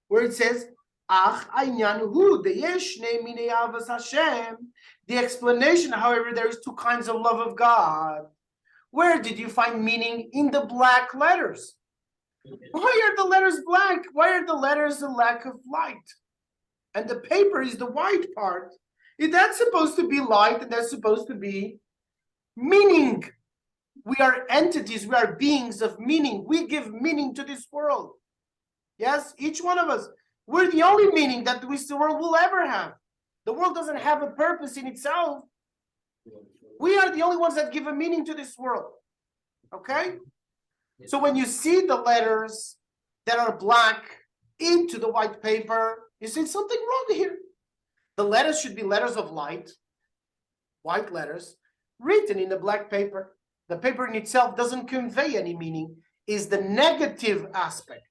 Where it says, Ach Einyan Hu deyesh shnei minei avas Hashem. The explanation, however, there is 2 kinds of love of God. Where did you find meaning? In the black letters. Why are the letters black? Why are the letters a lack of light? And the paper is the white part. That's supposed to be light, and that's supposed to be meaning. We are entities, we are beings of meaning. We give meaning to this world. Yes, each one of us. We're the only meaning that this world will ever have. The world doesn't have a purpose in itself. We are the only ones that give a meaning to this world. Okay? So when you see the letters that are black into the white paper, you see something wrong here. The letters should be letters of light, white letters, written in the black paper. The paper in itself doesn't convey any meaning, is the negative aspect.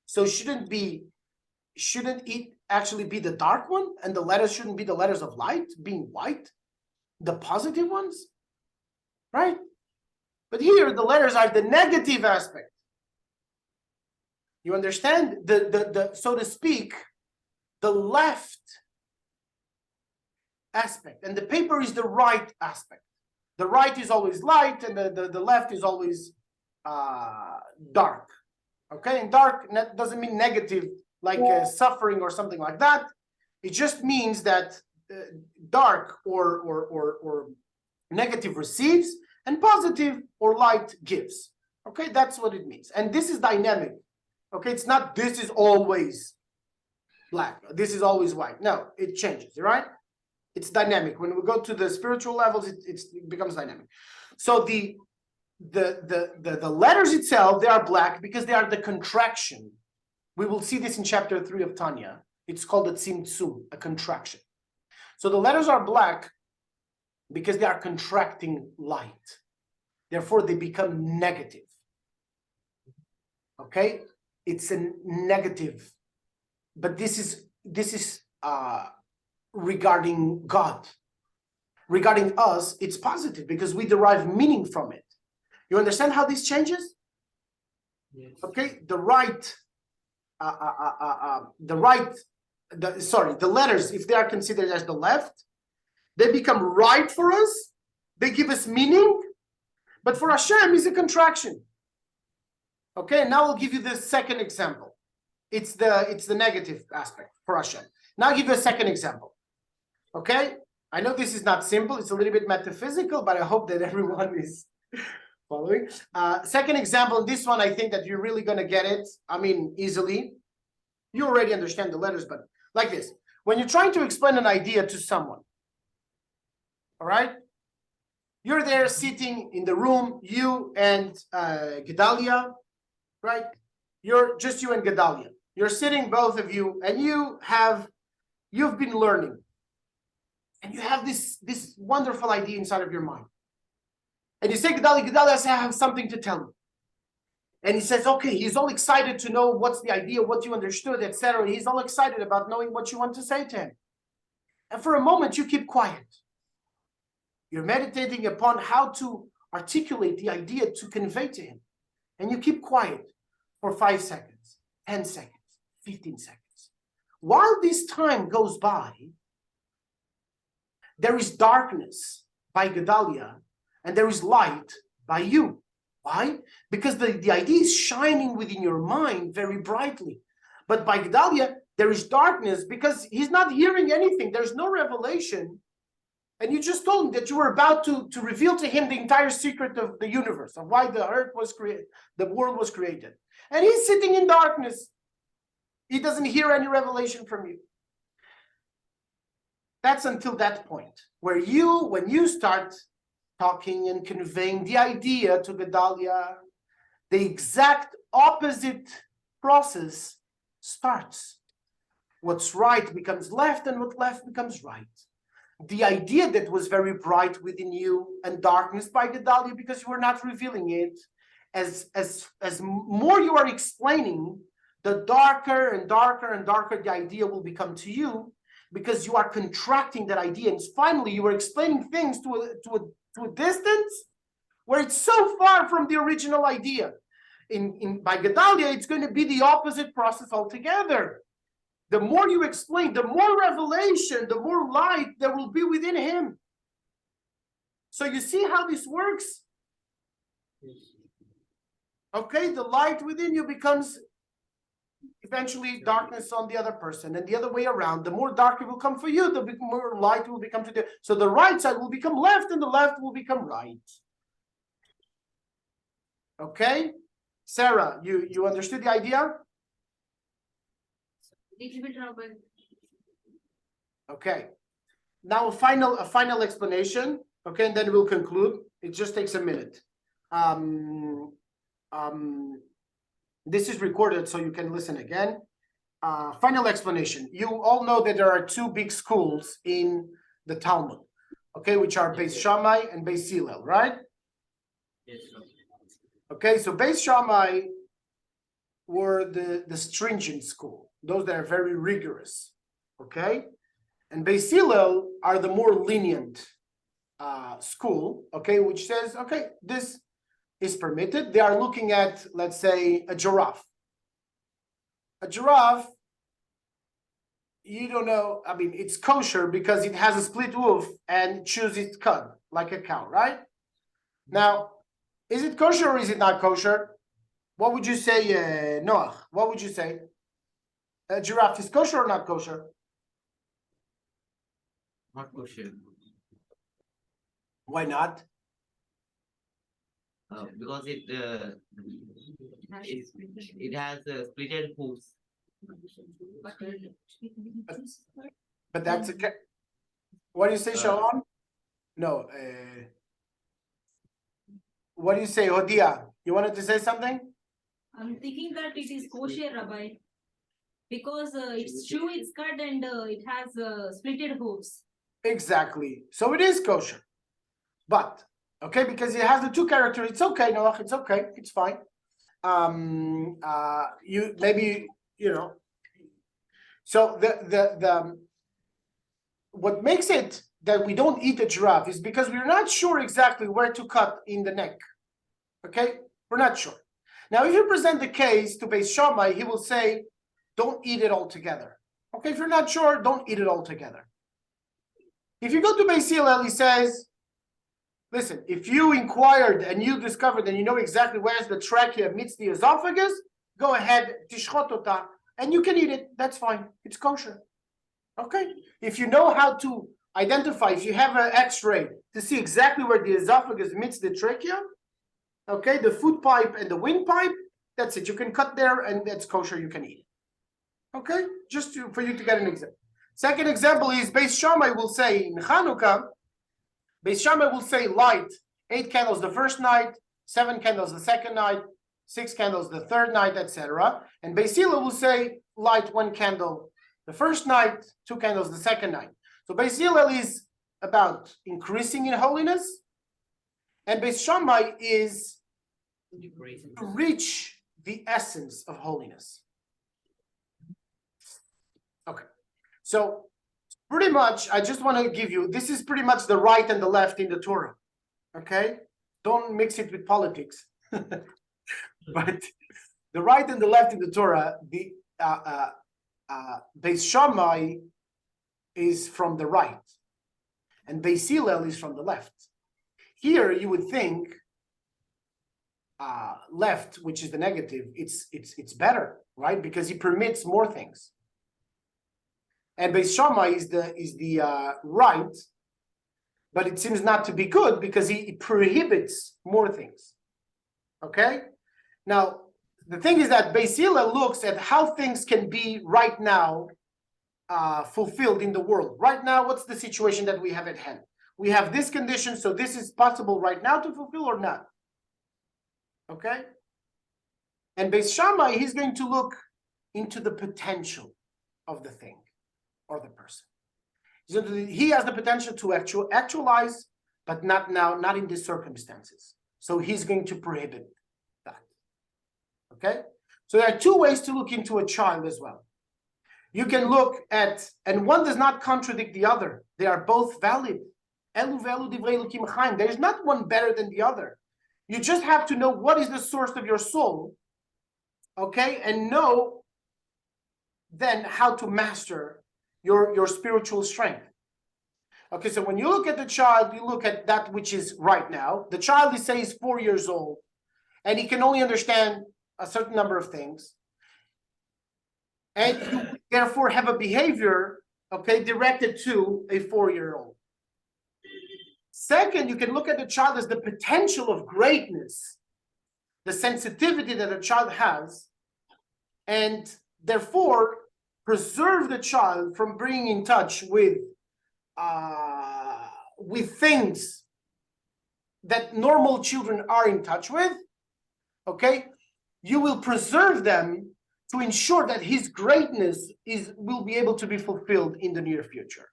So shouldn't it actually be the dark one? And the letters shouldn't be the letters of light, being white, the positive ones, right? But here the letters are the negative aspect. You understand? The so to speak, the left aspect, and the paper is the right aspect. The right is always light, and the left is always dark. Okay, and dark doesn't mean negative, like suffering or something like that. It just means that dark or negative receives, and positive or light gives. Okay, that's what it means. And this is dynamic. Okay, it's not this is always black, this is always white. No, it changes, right? It's dynamic. When we go to the spiritual levels, it becomes dynamic. So the letters itself, they are black because they are the contraction. We will see this in chapter 3 of Tanya. It's called a tzimtzum, a contraction. So the letters are black because they are contracting light. Therefore, they become negative. Okay? It's a negative. But this is regarding God. Regarding us, it's positive because we derive meaning from it. You understand how this changes? Yes. Okay, the letters, if they are considered as the left, they become right for us. They give us meaning, but for Hashem is a contraction. Okay, now I'll give you the second example. It's the negative aspect for Hashem. Now I'll give you a second example. Okay, I know this is not simple, it's a little bit metaphysical, but I hope that everyone is following. Second example, this one I think that you're really going to get it, I mean, easily. You already understand the letters, but like this. When you're trying to explain an idea to someone, all right? You're there sitting in the room, you and Gedalia, right? You're just you and Gedalia. You're sitting, both of you, and you've been learning. And you have this wonderful idea inside of your mind. And you say, Gedalia, I say, I have something to tell you. And he says, okay, he's all excited to know what's the idea, what you understood, etc. He's all excited about knowing what you want to say to him. And for a moment, you keep quiet. You're meditating upon how to articulate the idea to convey to him. And you keep quiet for 5 seconds, 10 seconds, 15 seconds. While this time goes by, there is darkness by Gedalia, and there is light by you. Why? Because the idea is shining within your mind very brightly. But by Gedalia, there is darkness because he's not hearing anything. There's no revelation. And you just told him that you were about to reveal to him the entire secret of the universe, of why the earth was created, the world was created. And he's sitting in darkness. He doesn't hear any revelation from you. That's until that point where when you start talking and conveying the idea to Gedalia, the exact opposite process starts. What's right becomes left, and what left becomes right. The idea that was very bright within you and darkness by Gedalia because you were not revealing it, as more you are explaining, the darker and darker and darker the idea will become to you, because you are contracting that idea, and finally you are explaining things to a distance where it's so far from the original idea. By Gedalia, it's going to be the opposite process altogether. The more you explain, the more revelation, the more light there will be within him. So you see how this works? Okay, the light within you becomes eventually darkness on the other person, and the other way around. The more dark it will come for you, the more light will become to the. So the right side will become left, and the left will become right. Okay, Sarah, you understood the idea? Okay. Now a final explanation. Okay, and then we'll conclude. It just takes a minute. This is recorded, so you can listen again. Final explanation. You all know that there are 2 big schools in the Talmud, okay, which are Beis Shammai and Beis Hillel, right? Yes, sir. Okay, so Beis Shammai were the stringent school, those that are very rigorous, okay? And Beis Hillel are the more lenient school, okay, which says, okay, this is permitted. They are looking at, let's say, a giraffe. A giraffe, you don't know, I mean, it's kosher because it has a split hoof and chews its cud like a cow, right? Now, is it kosher or is it not kosher? What would you say, Noah? What would you say? A giraffe is kosher or not kosher? Not kosher. Why not? Because it has splitted hooves. But that's a. What do you say, Sharon? No. What do you say, Odia? You wanted to say something? I'm thinking that it is kosher, Rabbi, because its shoe is cut and it has splitted hooves. Exactly. So it is kosher. But, okay, because it has the 2 characters, it's okay, Noach, it's okay, it's fine. You maybe, so the what makes it that we don't eat a giraffe is because we're not sure exactly where to cut in the neck. Okay, we're not sure. Now, if you present the case to Beis Shammai, he will say, don't eat it all together. Okay, if you're not sure, don't eat it all together. If you go to Beis Hillel, he says, listen, if you inquired and you discovered and you know exactly where's the trachea meets the esophagus, go ahead, tishchot ota, and you can eat it. That's fine. It's kosher. Okay? If you know how to identify, if you have an x-ray to see exactly where the esophagus meets the trachea, okay, the food pipe and the windpipe, that's it. You can cut there and that's kosher, you can eat. Okay? Just for you to get an example. Second example is Beis Shammai will say in Hanukkah, Beis Shammai will say light 8 candles the first night, 7 candles the second night, 6 candles the third night, etc. And Beis Hillel will say light 1 candle the first night, 2 candles the second night. So Beis Hillel is about increasing in holiness, and Beis Shammai is to reach the essence of holiness. Okay, so pretty much, I just want to give you, this is pretty much the right and the left in the Torah. Okay, don't mix it with politics. But the right and the left in the Torah, the Beis Shammai is from the right, and Beis Hillel is from the left. Here, you would think left, which is the negative, it's better, right? Because he permits more things. And Beis Shammai is the right, but it seems not to be good because he prohibits more things. Okay? Now, the thing is that Beis Hillel looks at how things can be right now fulfilled in the world. Right now, what's the situation that we have at hand? We have this condition, so this is possible right now to fulfill or not. Okay? And Beis Shammai, he's going to look into the potential of the thing or the person. He has the potential to actualize, but not now, not in these circumstances. So he's going to prohibit that. Okay? So there are 2 ways to look into a child as well. You can look at, and one does not contradict the other. They are both valid. Elu ve'elu divrei Elokim chaim. There is not one better than the other. You just have to know what is the source of your soul, okay, and know then how to master your spiritual strength. Okay, so when you look at the child, you look at that which is right now. The child, say, is 4 years old, and he can only understand a certain number of things. And you therefore have a behavior, okay, directed to a 4-year-old. Second, you can look at the child as the potential of greatness, the sensitivity that a child has, and therefore preserve the child from being in touch with things that normal children are in touch with. Okay, you will preserve them to ensure that his greatness will be able to be fulfilled in the near future.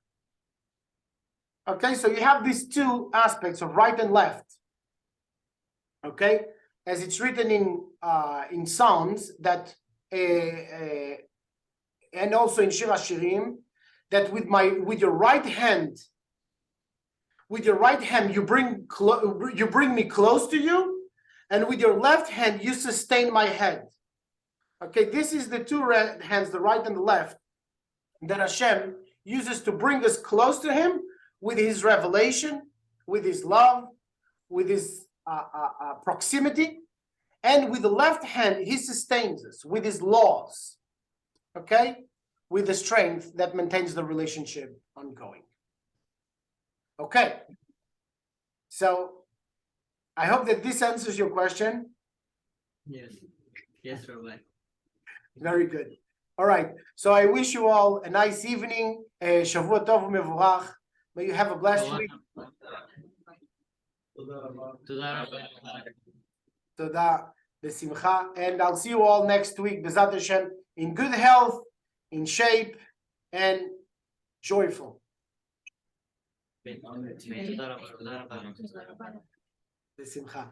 Okay, so you have these 2 aspects of right and left. Okay, as it's written in Psalms that and also in Shir Hashirim, that with your right hand you bring me close to you, and with your left hand you sustain my head. Okay, this is the 2 hands, the right and the left, that Hashem uses to bring us close to him with his revelation, with his love, with his proximity. And with the left hand, he sustains us with his laws, okay? With the strength that maintains the relationship ongoing. Okay. So I hope that this answers your question. Yes. Yes, Rabbi. Very good. All right. So I wish you all a nice evening. Shavua tov u'mevorach. May you have a blessed week. Toda, besimcha, and I'll see you all next week, B'ezrat Hashem, in good health, in shape, and joyful. Besimcha.